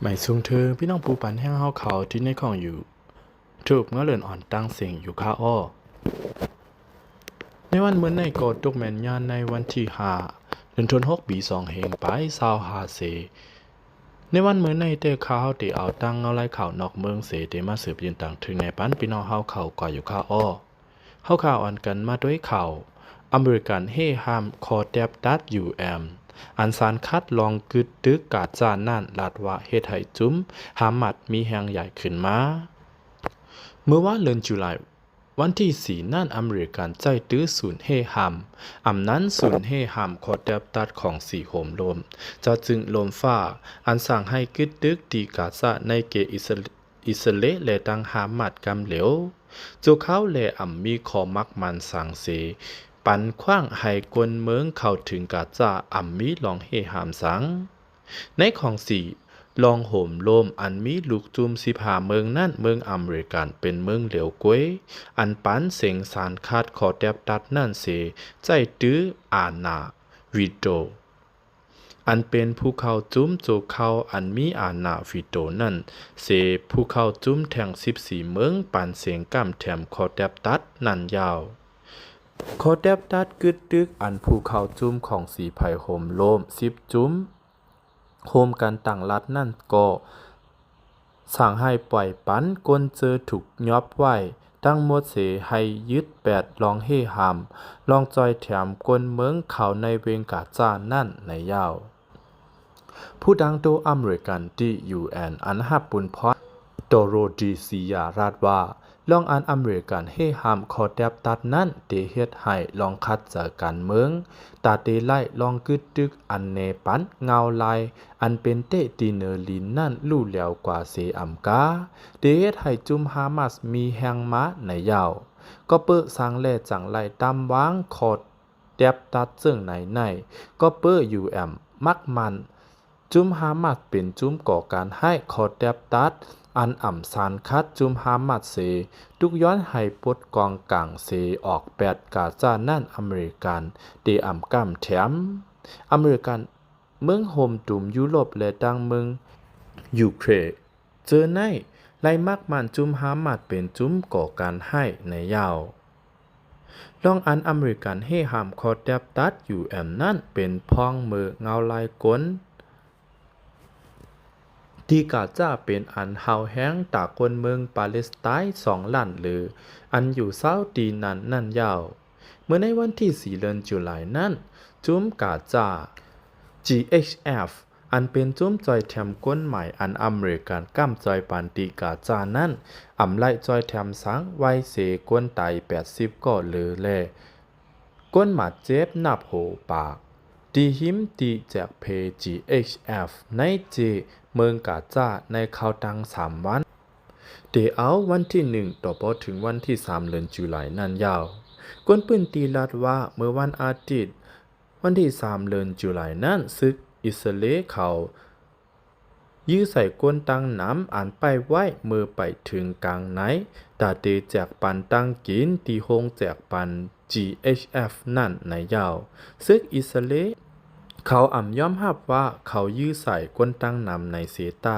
หมายสูงเธอพี่น้องผู้ปันแห้งเฮาเขาที่ในของอยู่ถูกเงาเลือนอ่อนตั้งเสียงอยู่ค่าอ้อในวันเมื่อในกอดตกแม่นยานในวันที่5 เดือนธันวาคมปี2เฮงไป25เสในวันเมื่อในเตะข้าวเตะเอาตั้งเงาไล่ข่าวนอกเมืองเสเตมาสืบยืนต่างถึงในปันพี่น้องเฮาเขาก่ออยู่ค่าอ้อเฮาข่าวอ่อนกันมาด้วยข่าวอเมริกันเฮห้ามคอแดบดัดยูแอมอันสารคัดลองกึดตึกกาดจานนั่นลาดว่าเฮ็ดให้จุ้มหามัดมีแหงใหญ่ขึ้นมาเมื่อว่าเดือนตุลาวันที่4นั่นอเมริกันใจตื้อศูนย์เฮฮัมอำนั้นศูนย์เฮฮัมคอแดบตัดของสีโหมลมจะจึงลมฟ้าอันสั่งให้กึดตึกตีกาซะในเกอิสเลและตังหามัดกำเหลวจูเขาและมีขอมักมันสังเสปันขว้างให้กวนเมืองเข้าถึงกาจามีลองเฮหามสังในของสี่ลองโหมโลมอันมีลูกจุม15เมืองนั่นเมืองอเมริกันเป็นเมืองเหลวกวยอันปันเสียงสารคาดขอแดบตัดนั่นเสใจตื้ออานาวิโดอันเป็นภูเขาจุ้มโจเขาอันมีอาณาฟิโตนั่นเสภูเขาจุ้มแทง14เมืองปันเสียงกำแถมคอแดบตัดนั่นยาวคอแดบตัดกึดตึกอันภูเขาจุ้มของสีไผ่โหมโลม10จุ้มโฮมกันต่างรัฐนั่นก็สั่งให้ปล่อยปันกนเจอถูกยอบไว้ตั้งหมดเสให้ยึด8ลองเฮหามลองจอยแถมกนเมืองเขาในเวงกาจานั่นในยาวผู้ดังโตอเมริกันที่ยูแอนอันหับปุนพอโตโรดิซิยาราดว่าลองอันอเมริกันเฮหามคอแดบตัดนั้นเตเฮ็ดให้ลองคัดจากการเมืองตาเตไล่ลองกึดตึกอันเนปันเงาลายอันเป็นเตตีเนอร์ลินนั่นลู่เหลียวกว่าเซอัมกาเตเฮ็ดให้จุมฮามาสมีแหงม้าในยาวก็เปิ้สังแลจังไล่ตามวางคอแดบตัดซึ่งในก็เปิ้ยูแอมมักมันจุมฮามัดเป็นจุมก่อการให้คอแดบตัดอันอ่ำสารคัดจุมฮามัดเสทุกย้อนให้ปดกองกลางเสออก8กาจานั่นอเมริกันเดอ่ำกำแถมอเมริกันเมืองโฮมตุ่มยุโรปและดังเมืองยูเครนเจอในไล่มักมันจุมฮามัดเป็นจุมก่อการให้ในยาวลองอันอเมริกันให้หามคอแดบตัดอยู่แอมนั่นเป็นพ้องมือเงาลายก้นที่กาจ้าเป็นอันเฮาแห้งตากคนเมืองปาเลสไตน์2ล้านหรืออันอยู่เศร้าตีนั่นยาวเมื่อในวันที่4เดือนตุลานั้นจุ้มกาจ้า GHF อันเป็นจุ้มจอยแถมก้นใหม่อันอเมริกันก้ำจอยปันติกาจ้านั้นไล่จอยแถมสังไว้เสก้นไต80ก็หรือแลก้นหมาเจ็บนับโหปากดีหิมตีจากเพ GHF ในเจเมืองกาจ้าในข่าวดัง3วันเดเอาวันที่1ต่อพอถึงวันที่3เดือนตุลานั่นยาวกวนปืนตีรัดว่าเมื่อวันอาทิตย์วันที่3เดือนตุลานั้นซึกอิสราเอลเขายื้อใส่ก้นตั้งน้ำอ่านไปไว้เมื่อไปถึงกลางไหนตาเตแจกปันตั้งกินตีหงแจกปัน GHF นั่นในยาวซึกอิสราเอลเขาย่อมรับว่าเขายื้อใส่ก้นตั้งนำในเซตา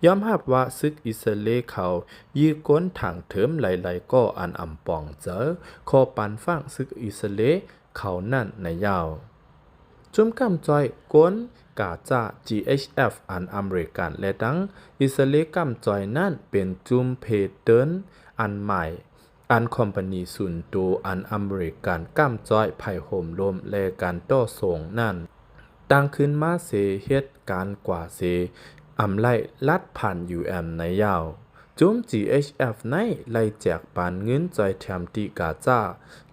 ย่อมรับว่าซึกอิสราเอลเขายื้อก้นถังเถิมหลายๆก็อันปองเจอคอปันฟังซึกอิสราเอลเขานั่นในยาวจุ่มกำจอยก้นกาจ้า GHF อันอเมริกันและดังอิสราเอลกำจอยนั่นเป็นจุ่มเพเดินอันใหม่อันคอมพานีสุนตูอันอเมริกันกำจอยไผ่ห่มลมและการต่อส่งนั่นตั้งขึ้นมาเสเหตุการณ์กว่าเสไล่ลัดผ่านUNในยาวจุ้ม GHF ในไล่แจกปานเงินจอยแถมตีกาจ้า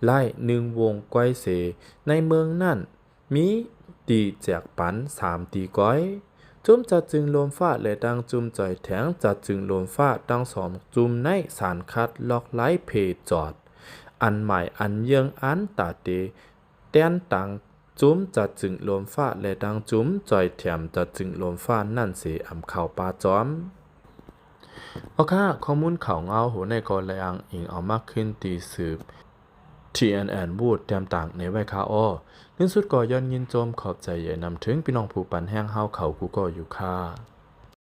ไล่1วงก้อยเสในเมืองนั่นมีตีแจกปัน3ตีก้อยจุ้มจัดจึงลมฟ้าและดังจุ้มจอยแถงจัดจึงลมฟ้าดัง2จุ้มในสารคัดล็อกไล่เพจอดอันใหม่อันเยืองอันตาเตแต้นตังจุ้มจัดจึงลมฟ้าและดังจุ้มจอยแถมจัดจึงลมฟ้านั่นเสเข้าปาจอมเอาค่ะข้อมูลข่าวเงาหัวในกอแรงอิงเอามากขึ้นตีสืบ TNN บูดเตรียมต่างในไว้ค่าอ้อเงินสุดก่อย้อนยินโจมขอบใจใหญ่นำถึงพี่น้องผู้ปันแห้งเฮาเขากูก็อยู่ค่า